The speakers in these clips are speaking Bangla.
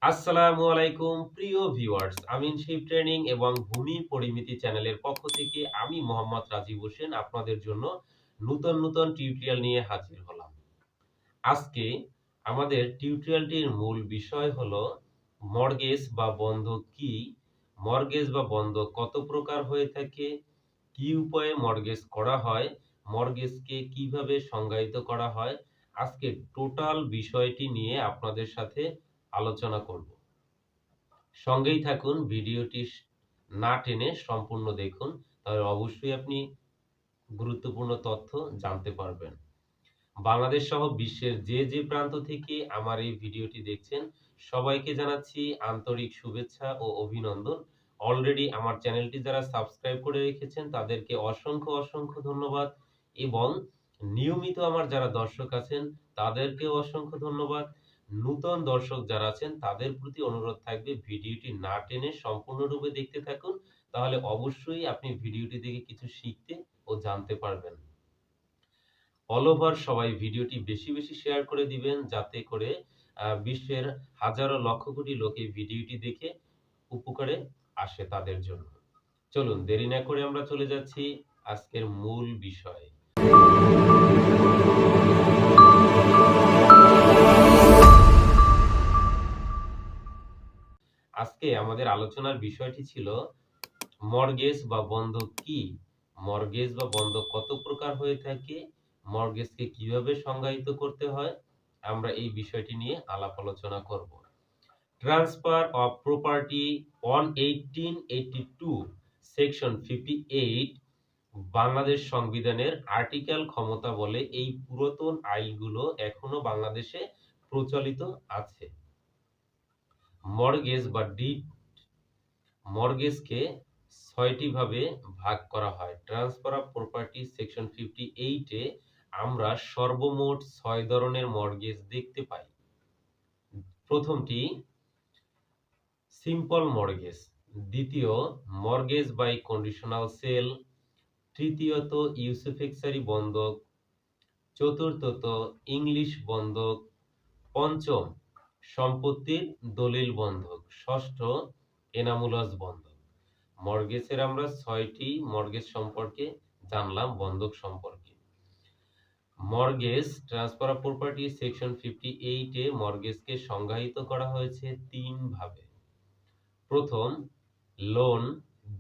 আসসালামু আলাইকুম প্রিয় ভিউয়ার্স, আমিন শিপ ট্রেনিং এবং ভূমি পরিমিতি চ্যানেলের পক্ষ থেকে আমি মোহাম্মদ রাজীব হোসেন আপনাদের জন্য নতুন টিউটোরিয়াল নিয়ে হাজির হলাম। আজকে আমাদের টিউটোরিয়ালটির মূল বিষয় হলো মর্গেজ বা বন্ধক কি, মর্গেজ বা বন্ধক কত প্রকার হয়ে থাকে, কি উপায়ে মর্গেজ করা হয়, মর্গেজকে কিভাবে সংজ্ঞায়িত করা হয়। আজকে টোটাল বিষয়টি নিয়ে আপনাদের সাথে আলোচনা করব। সঙ্গেই থাকুন, ভিডিওটি না টেনে সম্পূর্ণ দেখুন, তাহলে অবশ্যই আপনি গুরুত্বপূর্ণ তথ্য জানতে পারবেন। বাংলাদেশ সহ বিশ্বের যে প্রান্ত থেকে আমার এই ভিডিওটি দেখছেন, সবাইকে জানাচ্ছি আন্তরিক শুভেচ্ছা ও অভিনন্দন। অলরেডি আমার চ্যানেলটি যারা সাবস্ক্রাইব করে রেখেছেন তাদেরকে অসংখ্য ধন্যবাদ, এবং নিয়মিত আমার যারা দর্শক আছেন তাদেরকেও অসংখ্য ধন্যবাদ। নূতন দর্শক যারা আছেন তাদের প্রতি অনুরোধ থাকবে ভিডিওটি না টেনে সম্পূর্ণরূপে দেখতে থাকুন, তাহলে অবশ্যই আপনি ভিডিওটি দেখে কিছু শিখতে ও জানতে পারবেন। অল ওভার সবাই ভিডিওটি বেশি শেয়ার করে দিবেন, যাতে করে বিশ্বের হাজারো লক্ষ কোটি লোক এই ভিডিওটি দেখে উপকারে আসে তাদের জন্য। চলুন দেরি না করে আমরা চলে যাচ্ছি আজকের মূল বিষয়ে। আজকে আমাদের আলোচনার বিষয়টি ছিল মর্গেজ বা বন্ধক কি, মর্গেজ বা বন্ধক কত প্রকার হয়ে থাকে, মর্গেজকে কিভাবে সংজ্ঞায়িত করতে হয়। আমরা এই বিষয়টি নিয়ে আলাপ আলোচনা করব। Transfer of property on 1882 section 58 Bangladesh সংবিধানের আর্টিকেল ক্ষমতা বলে এই পুরাতন আইনগুলো এখনো বাংলাদেশে প্রচলিত আছে। মর্গেজ বা ডিড, মর্গেজকে ৬টি ভাবে ভাগ করা হয়। ট্রান্সফার অফ প্রপার্টি সেকশন 58 এ আমরা সর্বমোট ৬ ধরনের মর্গেজ দেখতে পাই। প্রথমটি সিম্পল মর্গেজ, দ্বিতীয় মর্গেজ বাই কন্ডিশনাল সেল, তৃতীয়ত ইউসুফেক্সারি বন্ধক, চতুর্থত ইংলিশ বন্ধক, পঞ্চম সম্পত্তির দলিল বন্ধক, ষষ্ঠ এনামুলাস বন্ধক। মর্গেজের আমরা ৬টি মর্গেজ সম্পর্কে জানলাম, বন্ধক সম্পর্কে। Mortgage transfer of property section 58 এ মর্গেজকে সংজ্ঞায়িত করা হয়েছে ৩ ভাবে। প্রথম লোন,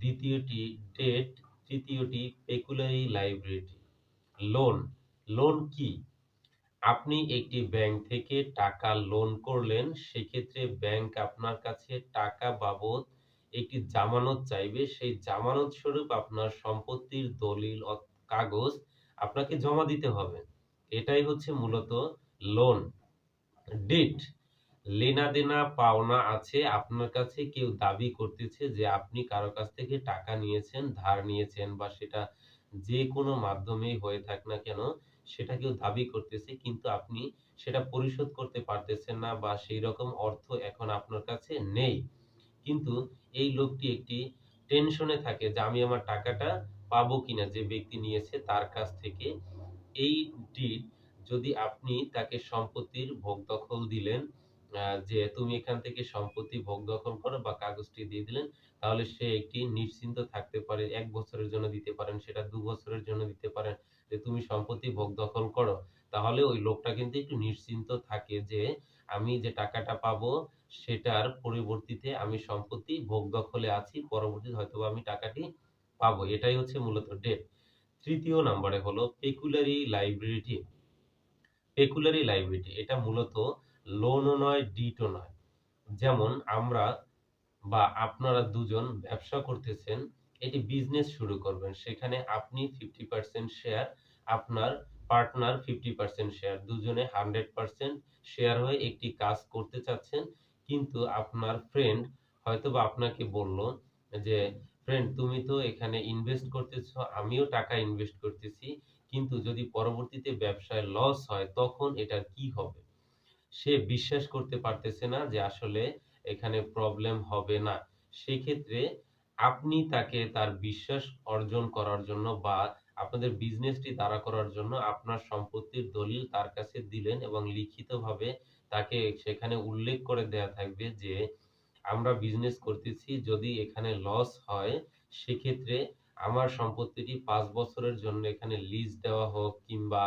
দ্বিতীয়টি ডেট, তৃতীয়টি পেকুলারি লাইবিলিটি। লোন, লোন কি? আপনি একটি ব্যাংক থেকে টাকা লোন করলেন, সেক্ষেত্রে ব্যাংক আপনার কাছে টাকা বাবদ একটি জামানত চাইবে, সেই জামানত স্বরূপ আপনার সম্পত্তির দলিল কাগজ আপনাকে জমা দিতে হবে। এটাই হচ্ছে মূলত লোন। ডিট, লেনাদেনা পাওনা আছে আপনার কাছে, কেউ দাবি করতেছে যে আপনি কারো কাছ থেকে টাকা নিয়েছেন, ধার নিয়েছেন, বা সেটা যে কোনো মাধ্যমেই হয়ে থাক না কেন, সেটা কেউ দাবি করতেছে, কিন্তু আপনি সেটা পরিশোধ করতে পারতেছেন না, বা সেই রকম অর্থ এখন আপনার কাছে নেই। কিন্তু এই লোকটি একটি টেনশনে থাকে যে আমি আমার টাকাটা পাবো কিনা, যে ব্যক্তি নিয়েছে তার কাছ থেকে। এই ডিড, যদি আপনি তাকে সম্পত্তির ভোগ দখল দিলেন, যে তুমি এখান থেকে সম্পত্তি ভোগ দখল করো, বা কাগজটি দিয়ে দিলেন, তাহলে সে একটি নিশ্চিন্ত থাকতে পারে। ১ বছরের জন্য দিতে পারেন, সেটা ২ বছরের জন্য দিতে পারেন, যে তুমি সম্পত্তি ভোগ দখল করো। তাহলে ওই লোকটা কিন্তু একটু নিশ্চিন্ত থাকে যে আমি যে টাকাটা পাবো সেটার পরিবর্তিতে আমি সম্পত্তি ভোগ দখলে আছি, পরবর্তীতে হয়তোবা আমি টাকাটি পাবো। এটাই হচ্ছে মূলত ডেট। তৃতীয় নম্বরে হলো পেকুলারি লাইবিলিটি। পেকুলারি লাইবিলিটি এটা মূলত লোনও নয়, ডিটও নয়। যেমন আমরা বা আপনারা দুজন ব্যবসা করতেছেন, এটি বিজনেস শুরু করবেন, সেখানে আপনি 50% শেয়ার, আপনার পার্টনার 50% শেয়ার, দুজনে 100% শেয়ার হয়ে একটি কাজ করতে চাচ্ছেন। কিন্তু আপনার ফ্রেন্ড হয়তোবা আপনাকে বলল যে ফ্রেন্ড তুমি তো এখানে ইনভেস্ট করতেছো, আমিও টাকা ইনভেস্ট করতেছি, কিন্তু যদি পরবর্তীতে ব্যবসায় লস হয় তখন এটার কি হবে? সে বিশ্বাস করতে পারতেছে না যে আসলে এখানে প্রবলেম হবে না। সেক্ষেত্রে আপনি তাকে তার বিশ্বাস অর্জন করার জন্য, বা আপনাদের বিজনেসটি দাঁড়া করার জন্য আপনার সম্পত্তির দলিল তার কাছে দিলেন, এবং লিখিতভাবে তাকে সেখানে উল্লেখ করে দেয়া থাকবে যে আমরা বিজনেস করতেছি, যদি এখানে লস হয় সেক্ষেত্রে আমার সম্পত্তিটি ৫ বছরের জন্য এখানে লিজ দেওয়া হোক কিংবা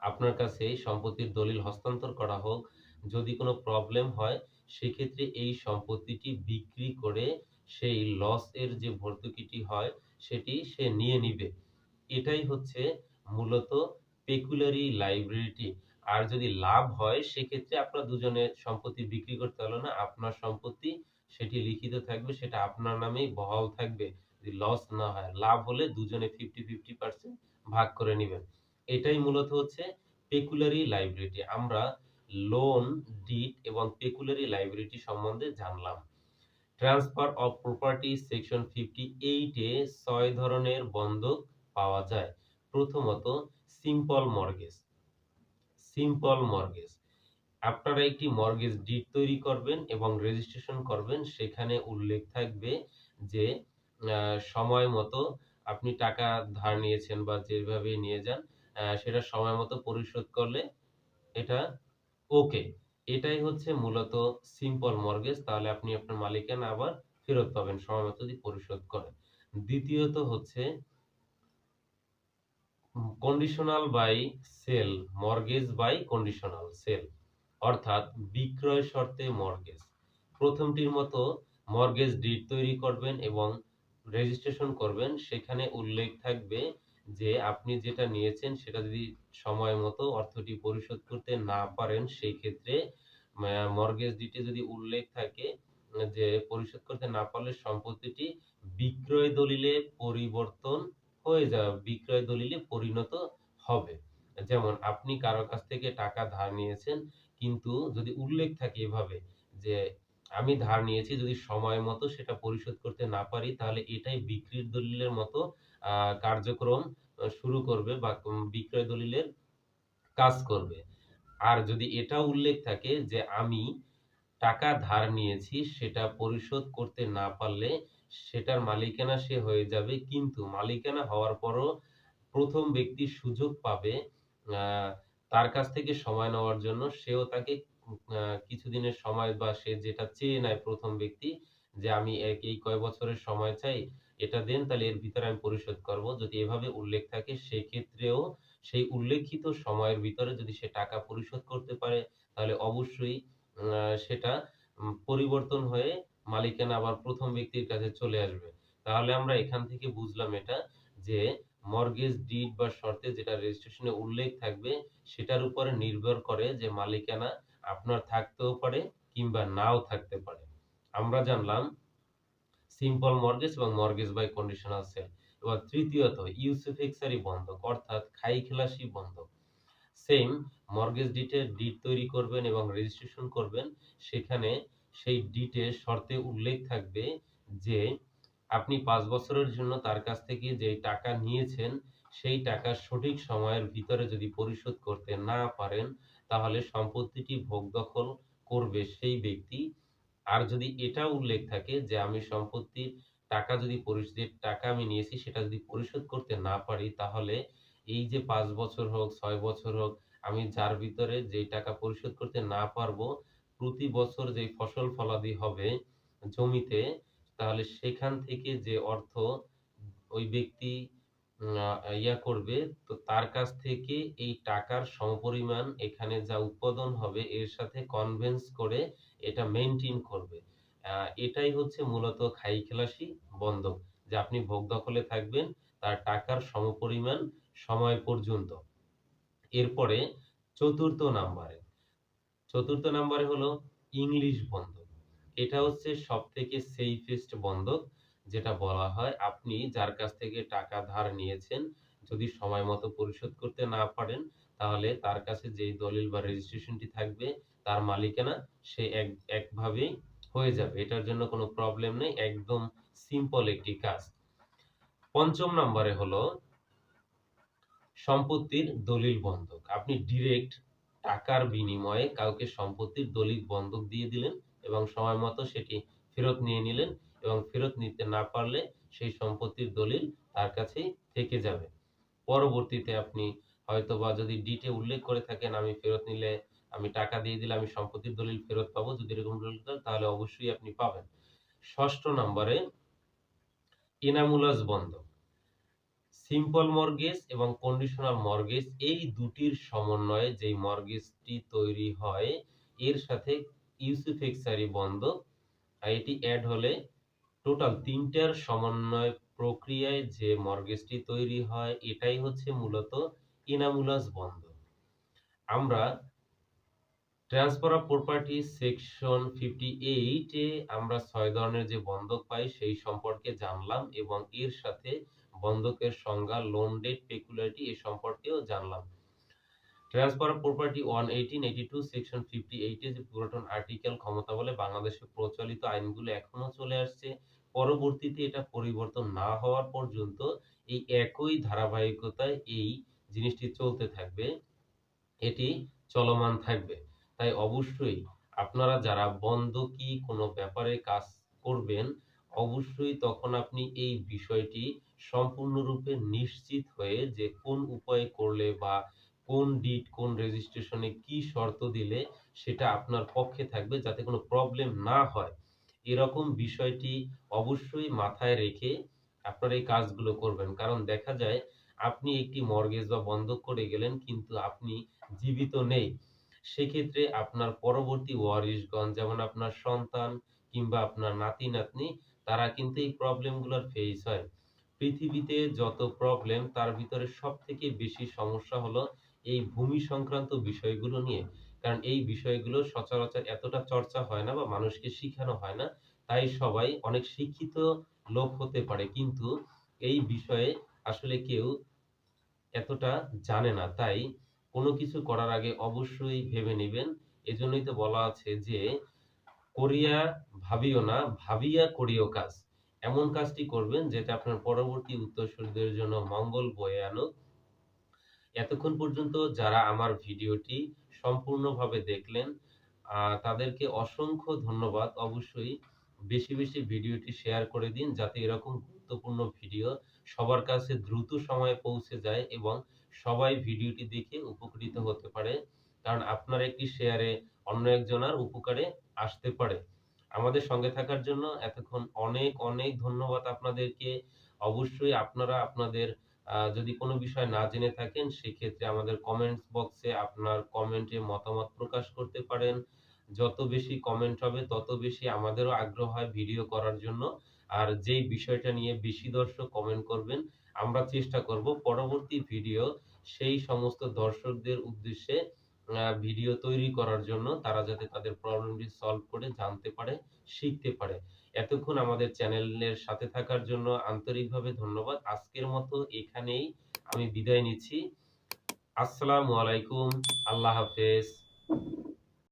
আপনার কাছে এই সম্পত্তির দলিল হস্তান্তর করা হোক। যদি কোনো প্রবলেম হয় সেক্ষেত্রে এই সম্পত্তিটি বিক্রি করে সেই লস এর যে ভর্তুকিটি হয় সেটি সে নিয়ে নিবে। এটাই হচ্ছে মূলত পেকুলিয়ারি লায়াবিলিটি। আর যদি লাভ হয় সেক্ষেত্রে আপনার দুজনের সম্পত্তি বিক্রি করতে হলো না। আপনার সম্পত্তি সেটি লিখিত থাকবে, সেটা আপনার নামেই বহাল থাকবে। যদি লস না হয়, লাভ হলে দুজনে 50-50% ভাগ করে নিবেন। এটাই মূলত হচ্ছে পেকুলিয়ারি লায়াবিলিটি। আমরা লোন, ডিড এবং পেকুলিয়ারি লায়াবিলিটি সম্বন্ধে জানলাম। ট্রান্সফার অফ প্রপার্টি সেকশন 58 এ ৬ ধরনের বন্ধক পাওয়া যায়। প্রথমত সিম্পল মর্টগেজ। Simple mortgage. আপনারা একটি মর্টগেজ ডিড তৈরি করবেন এবং রেজিস্ট্রেশন করবেন। সেখানে উল্লেখ থাকবে যে সময় মতো আপনি টাকা ধার নিয়েছেন বা যেভাবেই নিয়ে যান, সেটা সময় মতো পরিশোধ করলে এটা ওকে। এটাই হচ্ছে মূলত সিম্পল মর্টগেজ। তাহলে আপনি আপনার মালিকানা আবার ফেরত পাবেন সময়মত যদি পরিশোধ করেন। দ্বিতীয়ত হচ্ছে conditional by sale, mortgage by conditional sale, অর্থাৎ বিক্রয় শর্তে মর্টগেজ। প্রথমটির মতো মর্টগেজ ডিড তৈরি করবেন এবং রেজিস্ট্রেশন করবেন। সেখানে উল্লেখ থাকবে যে আপনি যেটা নিয়েছেন সেটা যদি সময় মতো অর্থটি পরিশোধ করতে না পারেন সেই ক্ষেত্রে মর্টগেজ ডিডে যদি উল্লেখ থাকে যে পরিশোধ করতে না পারলে সম্পত্তিটি বিক্রয় দলিলে পরিবর্তন হয়ে যাবে, বিক্রয় দলিলে পরিণত হবে। যেমন আপনি কারো কাছ থেকে টাকা ধার নিয়েছেন, কিন্তু যদি উল্লেখ থাকে এভাবে যে আমি ধার নিয়েছি, যদি সময় মতো সেটা পরিশোধ করতে না পারি তাহলে এটাই বিক্রির দলিলের মতো কার্যক্রম শুরু করবে বা বিক্রয় দলিলের কাজ করবে। আর যদি এটাও উল্লেখ থাকে যে আমি টাকা ধার নিয়েছি সেটা পরিশোধ করতে না পারলে সেটার মালিকানা সে হয়ে যাবে, কিন্তু মালিকানা হওয়ার পরও প্রথম ব্যক্তি সুযোগ পাবে তার কাছ থেকে সময় নেওয়ার জন্য। সেও তাকে কিছুদিনের সময় বা সে যেটা চেয়ে নেয় প্রথম ব্যক্তি যে আমি এই কয় বছরের সময় চাই, এটা দেন তাহলে এর ভিতরে আমি পরিশোধ করব। যদি এভাবে উল্লেখ থাকে সেক্ষেত্রেও সেই উল্লেখিত সময়ের ভিতরে যদি সে টাকা পরিশোধ করতে পারে তাহলে অবশ্যই সেটা পরিবর্তন হয়ে মালিকানা আবার প্রথম ব্যক্তির কাছে চলে আসবে। তাহলে আমরা এখান থেকে বুঝলাম এটা যে মর্টগেজ ডিড বা শর্তে যেটা রেজিস্ট্রেশনে উল্লেখ থাকবে সেটার উপরে নির্ভর করে যে মালিকানা আপনার থাকতেও পারে কিংবা নাও থাকতে পারে। আমরা জানলাম সিম্পল মর্টগেজ এবং মর্টগেজ বাই কন্ডিশনাল সেল। এবার তৃতীয়ত ইউসুফেক্সারি বন্ধক অর্থাৎ খাই-খেলাসি বন্ধক। সেম মর্টগেজ ডিটের ডিড তৈরি করবেন এবং রেজিস্ট্রেশন করবেন। সেখানে সেই ডিটে শর্তে উল্লেখ থাকবে যে আপনি ৫ বছরের জন্য তার কাছ থেকে যেই টাকা নিয়েছেন সেই টাকা সঠিক সময়ের ভিতরে যদি পরিশোধ করতে না পারেন তাহলে সম্পত্তিটি ভোগ দখল করবে সেই ব্যক্তি। আর যদি এটা উল্লেখ থাকে যে আমি সম্পত্তির টাকা যদি যে টাকা আমি নিয়েছি সেটা যদি পরিশোধ করতে না পারি তাহলে এই যে ৫ বছর হোক, ৬ বছর হোক, আমি যার ভিতরে যেই টাকা পরিশোধ করতে না পারবো, প্রতি বছর যেই ফসল ফলাদি হবে জমিতে, তাহলে সেখান থেকে যে অর্থ ওই ব্যক্তি উম আ ইয়া করবে, তো তার কাছ থেকে এই টাকার সমপরিমাণ এখানে যা উৎপাদন হবে এর সাথে কনভেন্স করে এটা মেইনটেইন করবে। আ এটাই হচ্ছে মূলত খাই-খেলাসি বন্ধক। যে আপনি ভোগ দখলে থাকবেন তার টাকার সমপরিমাণ সময় পর্যন্ত। এরপরে চতুর্থ নাম্বারে, চতুর্থ নাম্বারে হলো ইংলিশ বন্ধক। এটা হচ্ছে সবথেকে সেফেস্ট বন্ধক। যেটা বলা হয় আপনি যার কাছ থেকে টাকা ধার নিয়েছেন যদি সময় মতো পরিশোধ করতে না পারেন তাহলে তার কাছে যেই দলিল বা রেজিস্ট্রেশনটি থাকবে তার মালিকানা সে একভাবেই হয়ে যাবে। এটার জন্য কোনো প্রবলেম নেই। একদম সিম্পল একটি কাজ। পঞ্চম নাম্বারে হলো সম্পত্তির দলিল বন্ধক। আপনি ডিরেক্ট টাকার বিনিময়ে কাউকে সম্পত্তির দলিল বন্ধক দিয়ে দিলেন এবং সময় মতো সেটি ফেরত নিয়ে নিলেন এবং ফেরত নিতে না পারলে সেই সম্পত্তির দলিল তার কাছেই থেকে যাবে। পরবর্তীতে আপনি হয়তোবা যদি ডিটে উল্লেখ করে থাকেন আমি ফেরত নিলে আমি টাকা দিয়ে দিলে আমি সম্পত্তির দলিল ফেরত পাবো, যদি এরকম দলিল দেন তাহলে অবশ্যই আপনি পাবেন। ৬ষ্ঠ নম্বরে এনামুলাস বন্ধক। সিম্পল মর্গেজ এবং কন্ডিশনাল মর্গেজ এই দুটির সমন্বয়ে যেই মর্গেজটি তৈরি হয় এর সাথে ইউসুফেক্সারি বন্ধক এটি অ্যাড হলে টোটাল ৩ টার সমন্বয় প্রক্রিয়ায় যে মর্গেজটি তৈরি হয় এটাই হচ্ছে মূলত এনামুলাস বন্ধক। আমরা ট্রান্সফার অফ প্রপার্টি সেকশন 58 এ আমরা ৬ ধরনের যে বন্ধক পাই সেই সম্পর্কে জানলাম এবং এর সাথে বন্ধকের সংজ্ঞা, লোন ডেট, পেকুলিয়ারিটি এ সম্পর্কেও জানলাম। ট্রান্সফার অফ প্রপার্টি 11882 সেকশন 58 এ যে পুরাতন আর্টিকেল ক্ষমতা বলে বাংলাদেশে প্রচলিত আইনগুলো এখনো চলে আসছে। পরবর্তীতে এটা পরিবর্তন না হওয়ার পর্যন্ত এই একই ধারাবাহিকতায় এই জিনিসটি চলতে থাকবে। এটি চলমান থাকবে। তাই অবশ্যই আপনারা যারা বন্ধকি কোনো ব্যাপারে কাজ করবেন, অবশ্যই তখন আপনি এই বিষয়টি সম্পূর্ণরূপে নিশ্চিত হয়ে যে কোন উপায়ে করলে বা কোন ডিড, কোন রেজিস্ট্রেশনে কি শর্ত দিলে সেটা আপনার পক্ষে থাকবে যাতে কোনো প্রবলেম না হয়। এরকম বিষয়টি অবশ্যই মাথায় রেখে আপনারা এই কাজগুলো করবেন। কারণ দেখা যায় আপনি একটি মর্গেজ বা বন্ধক করে গেলেন কিন্তু আপনি জীবিত নেই। সেক্ষেত্রে আপনার পরবর্তী ওয়ারিশগণ যেমন আপনার সন্তান কিংবা আপনার নাতি-নাতনি তারা কিন্তু এই প্রবলেম গুলার ফেস হয়। পৃথিবীতে যত প্রবলেম তার ভিতরে সবথেকে বেশি সমস্যা হলো এই ভূমি সংক্রান্ত বিষয়গুলো নিয়ে। কারণ এই বিষয়গুলো সচরাচর এতটা চর্চা হয় না বা মানুষকে শিখানো হয় না। তাই সবাই অনেক শিক্ষিত লোক হতে পারে কিন্তু এই বিষয়ে আসলে কেউ এতটা জানে না। তাই কোনো কিছু করার আগে অবশ্যই ভেবে নিবেন। এজন্যই তো বলা আছে যে, "করিয়া ভাবিও না, ভাবিয়া করিও কাজ।" এমন কাজটি করবেন যেটা আপনার পরবর্তী উত্তরসূরিদের জন্য মঙ্গল বয়ে আনুক। এতক্ষণ পর্যন্ত যারা আমার ভিডিওটি সম্পূর্ণভাবে দেখলেন, তাদেরকে অসংখ্য ধন্যবাদ। অবশ্যই বেশি, বেশি ভিডিওটি শেয়ার করে দিন যাতে এরকম গুরুত্বপূর্ণ ভিডিও সবার কাছে দ্রুত সময়ে পৌঁছে যায় এবং সবাই ভিডিওটি দেখে উপকৃত হতে পারে। কারণ আপনার একটি শেয়ারে অন্য একজনার উপকারে আসতে পারে। আমাদের সঙ্গে থাকার জন্য এতক্ষণ অনেক, অনেক ধন্যবাদ আপনাদেরকে। অবশ্যই আপনারা আপনাদের যদি কোনো বিষয় না জেনে থাকেন সেক্ষেত্রে আমাদের কমেন্টস বক্সে আপনার কমেন্টে মতামত প্রকাশ করতে পারেন। যত বেশি কমেন্ট হবে তত বেশি আমাদেরও আগ্রহ হয় ভিডিও করার জন্য। আর যেই বিষয়টা নিয়ে বেশি দর্শক কমেন্ট করবেন, আমরা চেষ্টা করব পরবর্তী ভিডিও সেই সমস্ত দর্শকদের উদ্দেশ্যে ভিডিও তৈরি করার জন্য তারা যাতে তাদের প্রবলেমটি সলভ করে জানতে পারে, শিখতে পারে। এতক্ষণ আমাদের চ্যানেলের সাথে থাকার জন্য আন্তরিকভাবে ধন্যবাদ। আজকের মতো এখানেই আমি বিদায় নিচ্ছি। আসসালামু আলাইকুম। আল্লাহ হাফেজ।